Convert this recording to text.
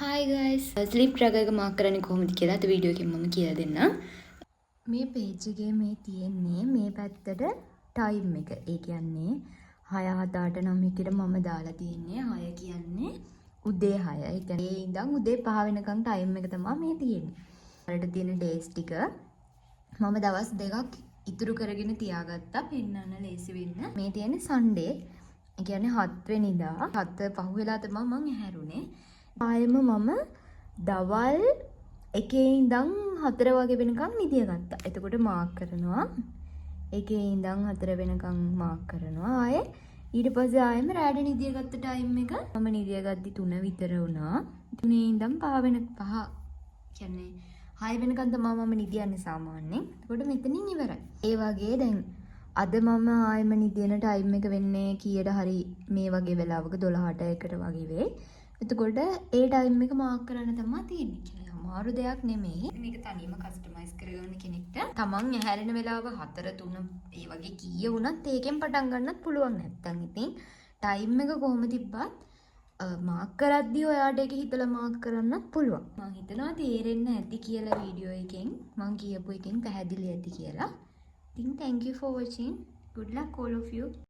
Hi guys. Sleep tracker එක mark කරන්නේ කොහොමද කියලා අද වීඩියෝ එකෙන් මම කියලා දෙන්නම්. මේ page එකේ මේ තියෙන්නේ මේ පැත්තට time එක. ඒ කියන්නේ 6 7 8 9 කට මම දාලා තියෙන්නේ 6 කියන්නේ උදේ 6. ඒ කියන්නේ ඒ ඉඳන් උදේ 5 වෙනකන් time එක තමයි මේ තියෙන්නේ. වලට තියෙන days ටික මම දවස් දෙකක් ඉතුරු කරගෙන තියාගත්තා පෙන්නන්න ලේසි වෙන්න. මේ තියෙන්නේ Sunday. ඒ කියන්නේ 7 වෙනිදා 7 පහුවෙලා තමයි මම ඇහැරුනේ. ආයෙම මම දවල් 1 ඉඳන් 4 වගේ වෙනකන් නිදිය ගත්තා. එතකොට මාක් කරනවා 1 ඉඳන් 4 වෙනකන් මාක් කරනවා. ආයෙ ඊට පස්සේ ආයෙම රැට නිදිය ගත්ත ටයිම් එක මම නිදිය ගද්දි 3 විතර වුණා. 3 ඉඳන් 5 කියන්නේ 6 වෙනකන් තමයි මම නිදියන්නේ සාමාන්‍යයෙන්. එතකොට මෙතනින් ඉවරයි. ඒ වගේ දැන් අද මම ආයෙම නිදියන ටයිම් එක වෙන්නේ කීයට හරි මේ වගේ වෙලාවක 12ට 1ට වගේ වෙයි. එතකොට ඒ ටයිම් එක මාක් කරන්න තමයි තියෙන්නේ. කියලා අමාරු දෙයක් නෙමෙයි. මේක තනියම කස්ටමයිස් කරගන්න කෙනෙක්ට තමන් ඇහැරෙන වෙලාව 4 3 ඒ වගේ කීය වුණත් ඒකෙන් පටන් ගන්නත් පුළුවන්. නැත්තම් ඉතින් ටයිම් එක කොහොම තිබ්බත් මාක් කරද්දී ඔයාට ඒක හිතලා මාක් කරන්නත් පුළුවන්. මම හිතනවා තේරෙන්න ඇති කියලා වීඩියෝ එකෙන් මම කියපු එකෙන් පැහැදිලි ඇති කියලා. ඉතින් thank you for watching. Good luck all of you.